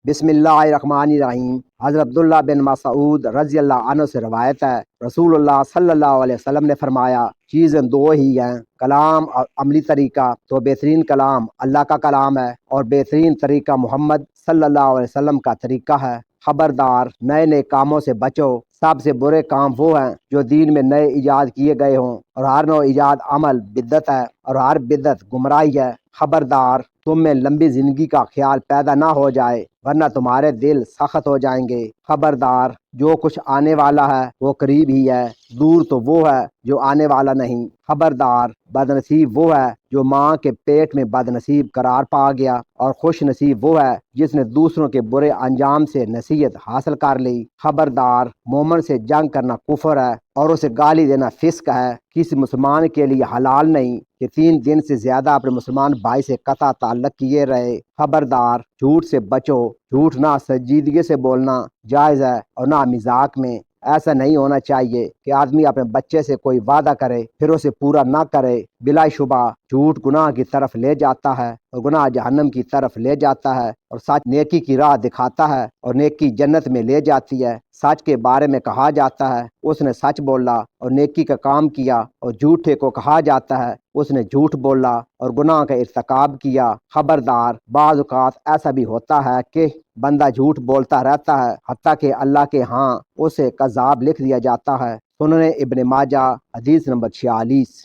بسم اللہ الرحمن الرحیم۔ حضرت عبداللہ بن مسعود رضی اللہ عنہ سے روایت ہے، رسول اللہ صلی اللہ علیہ وسلم نے فرمایا، چیزیں دو ہی ہیں، کلام اور عملی طریقہ۔ تو بہترین کلام اللہ کا کلام ہے اور بہترین طریقہ محمد صلی اللہ علیہ وسلم کا طریقہ ہے۔ خبردار، نئے نئے کاموں سے بچو۔ سب سے برے کام وہ ہیں جو دین میں نئے ایجاد کیے گئے ہوں، اور ہر نو ایجاد عمل بدعت ہے اور ہر بدعت گمراہی ہے۔ خبردار، تم میں لمبی زندگی کا خیال پیدا نہ ہو جائے، ورنہ تمہارے دل سخت ہو جائیں گے۔ خبردار، جو کچھ آنے والا ہے وہ قریب ہی ہے، دور تو وہ ہے جو آنے والا نہیں۔ خبردار، بد نصیب وہ ہے جو ماں کے پیٹ میں بد نصیب قرار پا گیا، اور خوش نصیب وہ ہے جس نے دوسروں کے برے انجام سے نصیحت حاصل کر لی۔ خبردار، مومن سے جنگ کرنا کفر ہے اور اسے گالی دینا فسق ہے۔ کسی مسلمان کے لیے حلال نہیں کہ 3 دن سے زیادہ اپنے مسلمان بھائی سے قطع تعلق کیے رہے۔ خبردار، جھوٹ سے بچو۔ جھوٹ نہ سنجیدگی سے بولنا جائز ہے اور نہ مذاق میں۔ ایسا نہیں ہونا چاہیے کہ آدمی اپنے بچے سے کوئی وعدہ کرے پھر اسے پورا نہ کرے۔ بلا شبہ جھوٹ گناہ کی طرف لے جاتا ہے اور گناہ جہنم کی طرف لے جاتا ہے، اور سچ نیکی کی راہ دکھاتا ہے اور نیکی جنت میں لے جاتی ہے۔ سچ کے بارے میں کہا جاتا ہے، اس نے سچ بولا اور نیکی کا کام کیا، اور جھوٹے کو کہا جاتا ہے، اس نے جھوٹ بولا اور گناہ کا ارتکاب کیا۔ خبردار، بعض اوقات ایسا بھی ہوتا ہے کہ بندہ جھوٹ بولتا رہتا ہے، حتیٰ کہ اللہ کے ہاں اسے کذاب لکھ دیا جاتا ہے۔ سنن ابن ماجہ، حدیث نمبر 46۔